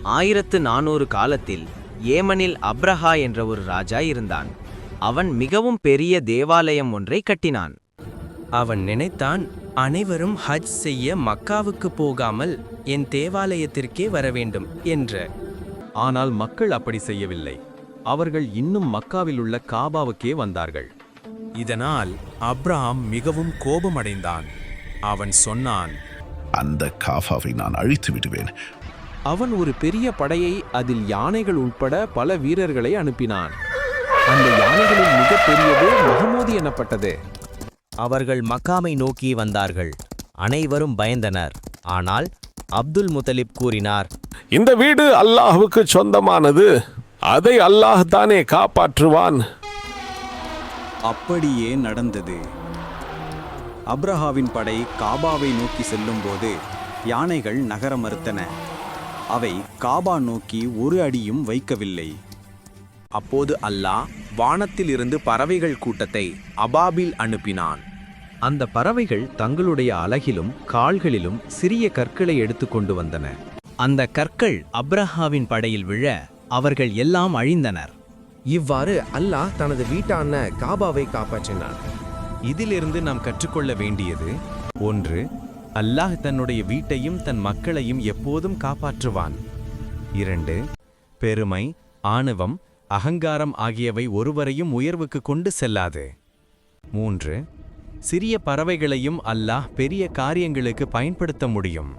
1400 காலத்தில் ஏமனில் அப்ரஹா என்ற ஒரு ராஜா இருந்தான். அவன் மிகவும் பெரிய தேவாலயம் ஒன்றை கட்டினான். அவன் நினைத்தான், அனைவரும் ஹஜ் செய்ய மக்காவுக்கு போகாமல் என் தேவாலயத்திற்கே வரவேண்டும் என்று. ஆனால் மக்கள் அப்படி செய்யவில்லை. அவர்கள் இன்னும் மக்காவிலுள்ள காபாவுக்கே வந்தார்கள். இதனால் அப்ரஹாம் மிகவும் கோபமடைந்தான். அவன் சொன்னான், அந்த காபாவை நான் அழித்து விடுவேன். அவன் ஒரு பெரிய படையை, அதில் யானைகள் உட்பட பல வீரர்களை அனுப்பினான். அந்த யானைகளில் மிகப்பெரியது மஹமூது எனப்பட்டது. அவர்கள் மக்காமை நோக்கி வந்தார்கள். அனைவரும் பயந்தனர். ஆனால் அப்துல் முத்தலிப் கூறினார், இந்த வீடு அல்லாஹ்வுக்கு சொந்தமானது. அதை அல்லாஹ் தானே காப்பாற்றுவான். அப்படியே நடந்தது. அப்ரஹாவின் படை காபாவை நோக்கி செல்லும்போது யானைகள் நகர மறுத்தன. அவை காபா நோக்கி ஒரு அடியும் வைக்கவில்லை. அப்போது அல்லாஹ் வானத்திலிருந்து பறவைகள் கூட்டத்தை அபாபில் அனுப்பினான். அந்த பறவைகள் தங்களுடைய அலகிலும் கால்களிலும் சிறிய கற்களை எடுத்துக்கொண்டு வந்தன. அந்த கற்கள் அப்ரஹாவின் படையில் விழ அவர்கள் எல்லாம் அழிந்தனர். இவ்வாறு அல்லாஹ் தனது வீட்டான காபாவை காப்பாற்றினான். இதிலிருந்து நாம் கற்றுக்கொள்ள வேண்டியது: 1. அல்லாஹ் தன்னுடைய வீட்டையும் தன் மக்களையும் எப்போதும் காப்பாற்றுவான். 2. பெருமை, ஆணவம், அகங்காரம் ஆகியவை ஒருவரையும் உயர்வுக்கு கொண்டு செல்லாது. 3. சிறிய பறவைகளையும் அல்லாஹ் பெரிய காரியங்களுக்கு பயன்படுத்த முடியும்.